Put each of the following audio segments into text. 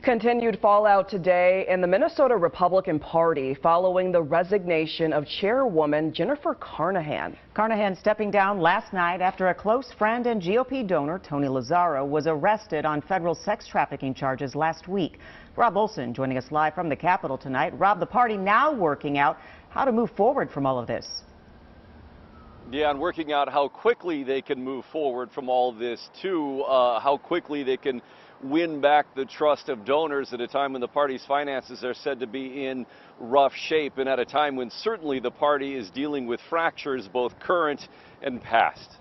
Continued fallout today in the Minnesota Republican Party following the resignation of chairwoman Jennifer Carnahan. Carnahan stepping down last night after a close friend and GOP donor, Tony Lazzaro, was arrested on federal sex trafficking charges last week. Rob Olson joining us live from the Capitol tonight. Rob, the party now working out how to move forward from all of this. Yeah, and working out how quickly they can move forward from all this, too, how quickly they can win back the trust of donors at a time when the party's finances are said to be in rough shape, and at a time when certainly the party is dealing with fractures, both current and past.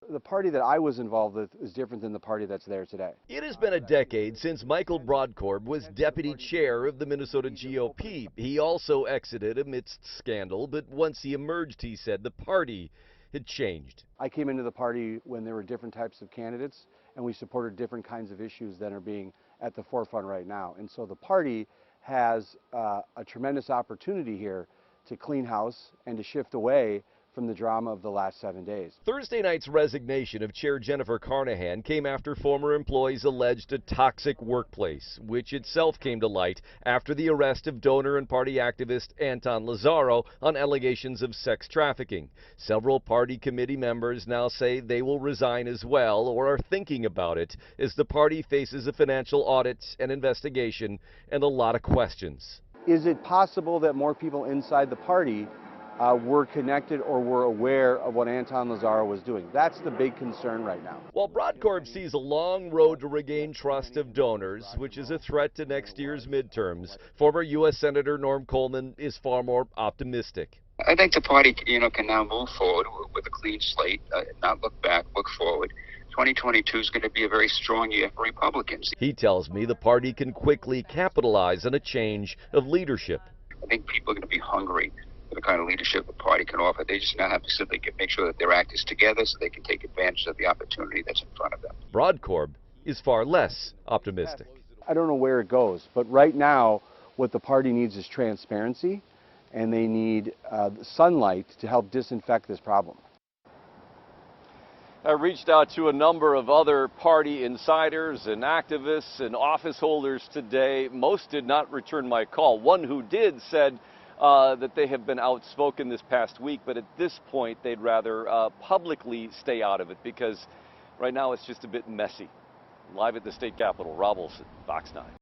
The party that I was involved with is different than the party that's there today. It has been a decade since Michael Brodkorb was deputy chair of the Minnesota GOP. He also exited amidst scandal, but once he emerged, he said the party had changed. I came into the party when there were different types of candidates, and we supported different kinds of issues that are being at the forefront right now. And so the party has a tremendous opportunity here to clean house and to shift away from the drama of the last 7 days. Thursday night's resignation of Chair Jennifer Carnahan came after former employees alleged a toxic workplace, which itself came to light after the arrest of donor and party activist Anton Lazzaro on allegations of sex trafficking. Several party committee members now say they will resign as well, or are thinking about it, as the party faces a financial audit and investigation and a lot of questions. Is it possible that more people inside the party were connected or were aware of what Anton Lazzaro was doing? That's the big concern right now. While Brodkorb sees a long road to regain trust of donors, which is a threat to next year's midterms, former U.S. Senator Norm Coleman is far more optimistic. I think the party, can now move forward with a clean slate, not look back, look forward. 2022 is going to be a very strong year for Republicans. He tells me the party can quickly capitalize on a change of leadership. I think people are going to be hungry for the kind of leadership the party can offer. They just now have to simply make sure that their act is together so they can take advantage of the opportunity that's in front of them. Brodkorb is far less optimistic. I don't know where it goes, but right now what the party needs is transparency, and they need sunlight to help disinfect this problem. I reached out to a number of other party insiders and activists and office holders today. Most did not return my call. One who did said that they have been outspoken this past week, but at this point they'd rather publicly stay out of it because right now it's just a bit messy. Live at the state capitol, Rob Olson, Fox 9.